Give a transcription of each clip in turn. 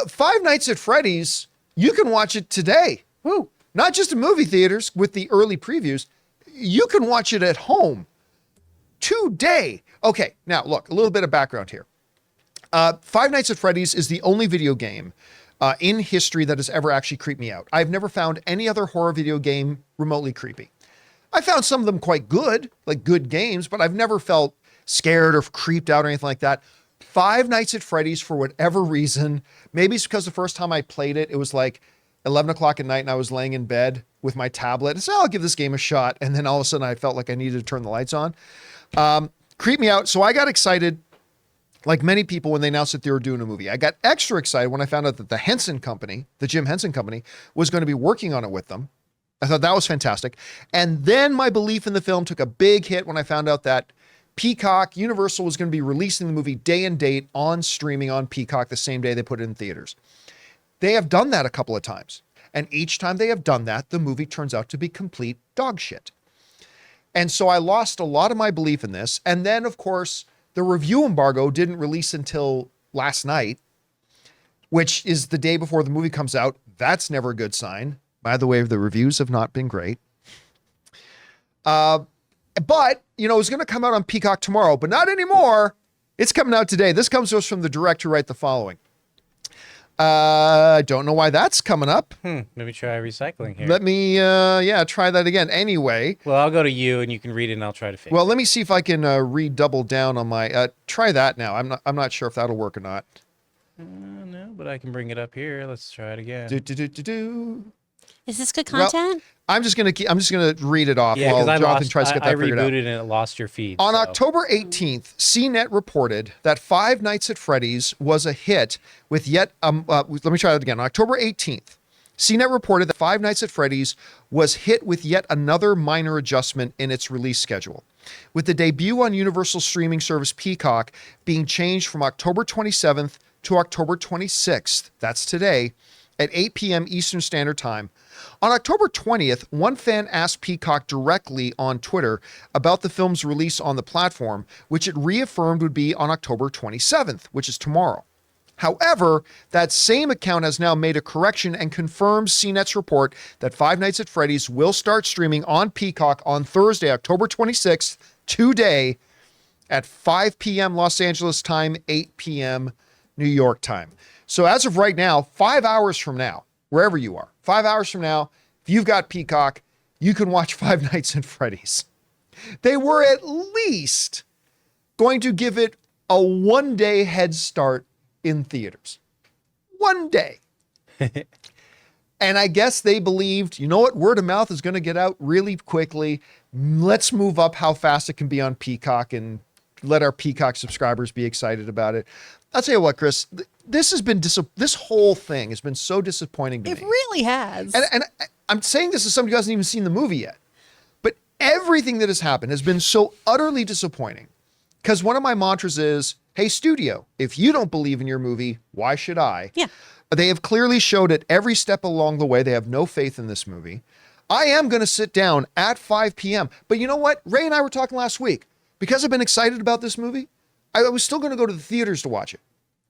Five Nights at Freddy's, you can watch it today. Woo. Not just in movie theaters with the early previews. You can watch it at home today. Okay, now look, a little bit of background here. Five Nights at Freddy's is the only video game in history that has ever actually creeped me out. I've never found any other horror video game remotely creepy. I found some of them quite good, like good games, but I've never felt scared or creeped out or anything like that. Five Nights at Freddy's, for whatever reason, maybe it's because the first time I played it, it was like 11 o'clock at night and I was laying in bed with my tablet. So I'll give this game a shot. And then all of a sudden I felt like I needed to turn the lights on. Creeped me out. So I got excited, like many people, when they announced that they were doing a movie. I got extra excited when I found out that the Henson Company, the Jim Henson Company, was going to be working on it with them. I thought that was fantastic. And then my belief in the film took a big hit when I found out that Peacock, Universal, was going to be releasing the movie day and date on streaming on Peacock the same day they put it in theaters. They have done that a couple of times. And each time they have done that, the movie turns out to be complete dog shit. And so I lost a lot of my belief in this. And then, of course, the review embargo didn't release until last night, which is the day before the movie comes out. That's never a good sign. By the way, the reviews have not been great. But, you know, it was going to come out on Peacock tomorrow, but not anymore. It's coming out today. This comes to us from the director who wrote the following. I don't know why that's coming up. Maybe try recycling here. Let me, try that again. Anyway. Well, I'll go to you and you can read it and I'll try to fix it. Well, let me see if I can read double down on my, try that now. I'm not sure if that'll work or not. No, but I can bring it up here. Let's try it again. Is this good content? Well, I'm just gonna read it off while Jonathan tries to get that figured out. I rebooted and it lost your feed. On October 18th, CNET reported that Five Nights at Freddy's was a hit with yet. Let me try that again. On October 18th, CNET reported that Five Nights at Freddy's was hit with yet another minor adjustment in its release schedule, with the debut on Universal streaming service Peacock being changed from October 27th to October 26th. That's today, at 8 p.m. Eastern Standard Time. On October 20th, one fan asked Peacock directly on Twitter about the film's release on the platform, which it reaffirmed would be on October 27th, which is tomorrow. However, that same account has now made a correction and confirms CNET's report that Five Nights at Freddy's will start streaming on Peacock on Thursday, October 26th, today, at 5 p.m. Los Angeles time, 8 p.m. New York time. So as of right now, 5 hours from now, wherever you are, 5 hours from now, if you've got Peacock, you can watch Five Nights at Freddy's. They were at least going to give it a one-day head start in theaters. One day. And I guess they believed, you know what, word of mouth is going to get out really quickly. Let's move up how fast it can be on Peacock and let our Peacock subscribers be excited about it. I'll tell you what, Chris, this whole thing has been so disappointing to me. It really has. And I'm saying this as somebody who hasn't even seen the movie yet. But everything that has happened has been so utterly disappointing. Because one of my mantras is, hey, studio, if you don't believe in your movie, why should I? Yeah. They have clearly showed it every step along the way. They have no faith in this movie. I am going to sit down at 5 p.m. But you know what? Ray and I were talking last week. Because I've been excited about this movie, I was still going to go to the theaters to watch it.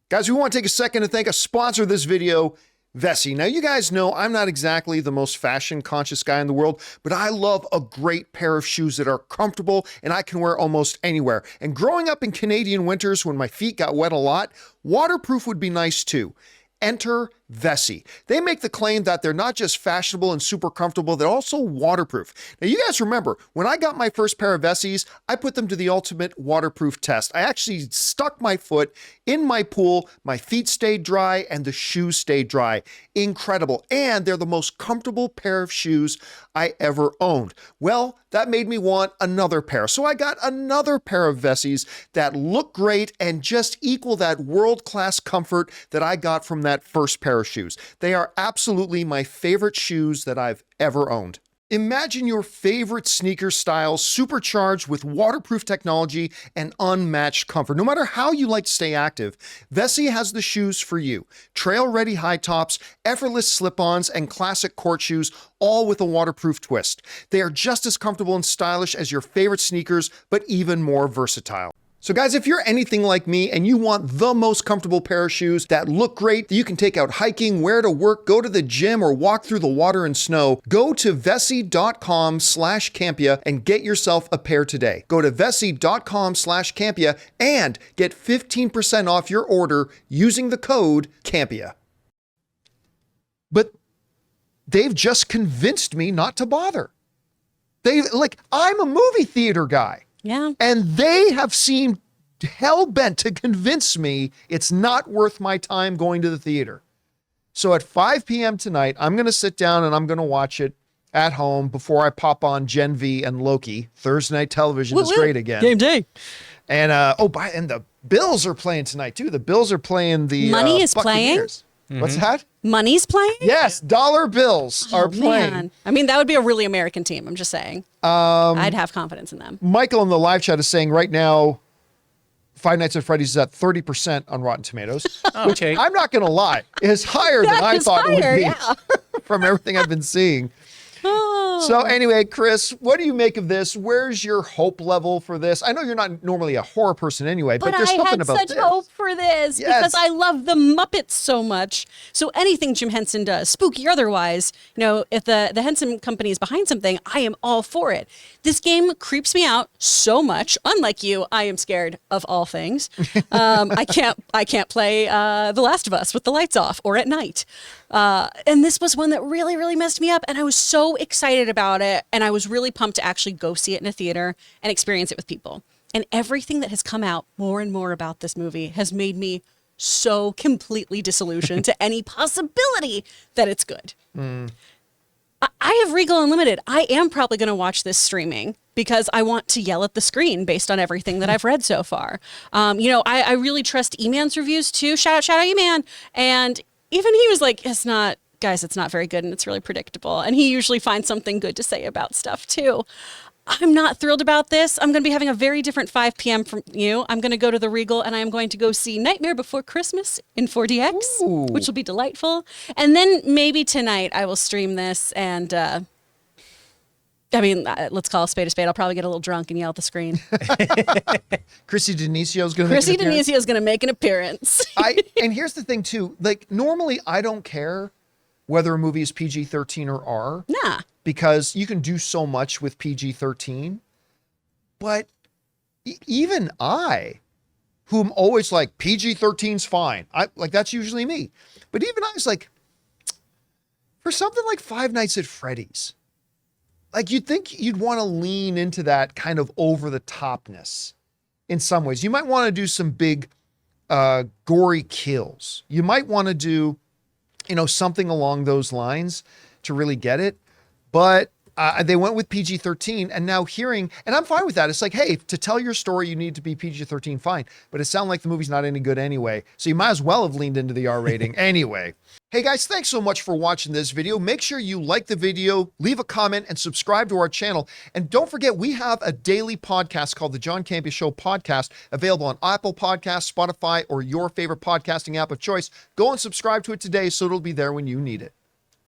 Guys, we want to take a second to thank a sponsor of this video, Vessi. Now, you guys know I'm not exactly the most fashion-conscious guy in the world, but I love a great pair of shoes that are comfortable and I can wear almost anywhere. And growing up in Canadian winters when my feet got wet a lot, waterproof would be nice too. Enter Vessi. They make the claim that they're not just fashionable and super comfortable, they're also waterproof. Now, you guys remember, when I got my first pair of Vessis, I put them to the ultimate waterproof test. I actually stuck my foot in my pool, my feet stayed dry, and the shoes stayed dry. Incredible. And they're the most comfortable pair of shoes I ever owned. Well, that made me want another pair. So I got another pair of Vessis that look great and just equal that world-class comfort that I got from that first pair of shoes. They are absolutely my favorite shoes that I've ever owned. Imagine your favorite sneaker style supercharged with waterproof technology and unmatched comfort. No matter how you like to stay active, Vessi has the shoes for you. Trail-ready high tops, effortless slip-ons, and classic court shoes, all with a waterproof twist. They are just as comfortable and stylish as your favorite sneakers, but even more versatile. So guys, if you're anything like me and you want the most comfortable pair of shoes that look great, that you can take out hiking, wear to work, go to the gym, or walk through the water and snow, go to Vessi.com/Campea and get yourself a pair today. Go to Vessi.com/Campea and get 15% off your order using the code Campea. But they've just convinced me not to bother. I'm a movie theater guy. Yeah. And they have seemed hell-bent to convince me it's not worth my time going to the theater. So at 5 p.m. tonight, I'm going to sit down and I'm going to watch it at home before I pop on Gen V and Loki. Thursday night television is great again. Game day. And and the Bills are playing tonight too. The Bills are playing the Money is playing? Buccaneers. What's that? Money's playing? Yes, dollar bills are playing. Man. I mean, that would be a really American team. I'm just saying. I'd have confidence in them. Michael in the live chat is saying right now, Five Nights at Freddy's is at 30% on Rotten Tomatoes. Which Okay. I'm not going to lie, is higher than I thought it would be from everything I've been seeing. So anyway, Chris, what do you make of this? Where's your hope level for this? I know you're not normally a horror person anyway, but there's something about this. I had such hope for this because I love the Muppets so much. So anything Jim Henson does, spooky or otherwise, if the Henson company is behind something, I am all for it. This game creeps me out so much. Unlike you, I am scared of all things. I can't play The Last of Us with the lights off or at night. And this was one that really, really messed me up. And I was so excited about it. And I was really pumped to actually go see it in a theater and experience it with people. And everything that has come out more and more about this movie has made me so completely disillusioned to any possibility that it's good. I have Regal Unlimited. I am probably going to watch this streaming because I want to yell at the screen based on everything that I've read so far. I really trust E-Man's reviews too. Shout out E-Man. And even he was like, it's not very good and it's really predictable. And he usually finds something good to say about stuff too. I'm not thrilled about this. I'm going to be having a very different 5 p.m. from you. I'm going to go to the Regal and I am going to go see Nightmare Before Christmas in 4DX, which will be delightful. And then maybe tonight I will stream this and, let's call a spade a spade. I'll probably get a little drunk and yell at the screen. Chrissy D'Anicio is going to make an appearance. Chrissy D'Anicio is going to make an appearance. And here's the thing too, normally I don't care whether a movie is PG-13 or R. Nah. Because you can do so much with PG-13. But even I, who am always like, PG-13's fine. That's usually me. But even I was like, for something like Five Nights at Freddy's, you'd think you'd want to lean into that kind of over-the-topness in some ways. You might want to do some big gory kills. You might want to do, something along those lines to really get it. But they went with PG-13 and now and I'm fine with that. It's like, hey, to tell your story, you need to be PG-13, fine. But it sounds like the movie's not any good anyway. So you might as well have leaned into the R rating anyway. Hey guys, thanks so much for watching this video. Make sure you like the video, leave a comment, and subscribe to our channel. And don't forget, we have a daily podcast called the John Campea Show podcast, available on Apple Podcasts, Spotify, or your favorite podcasting app of choice. Go and subscribe to it today so it'll be there when you need it.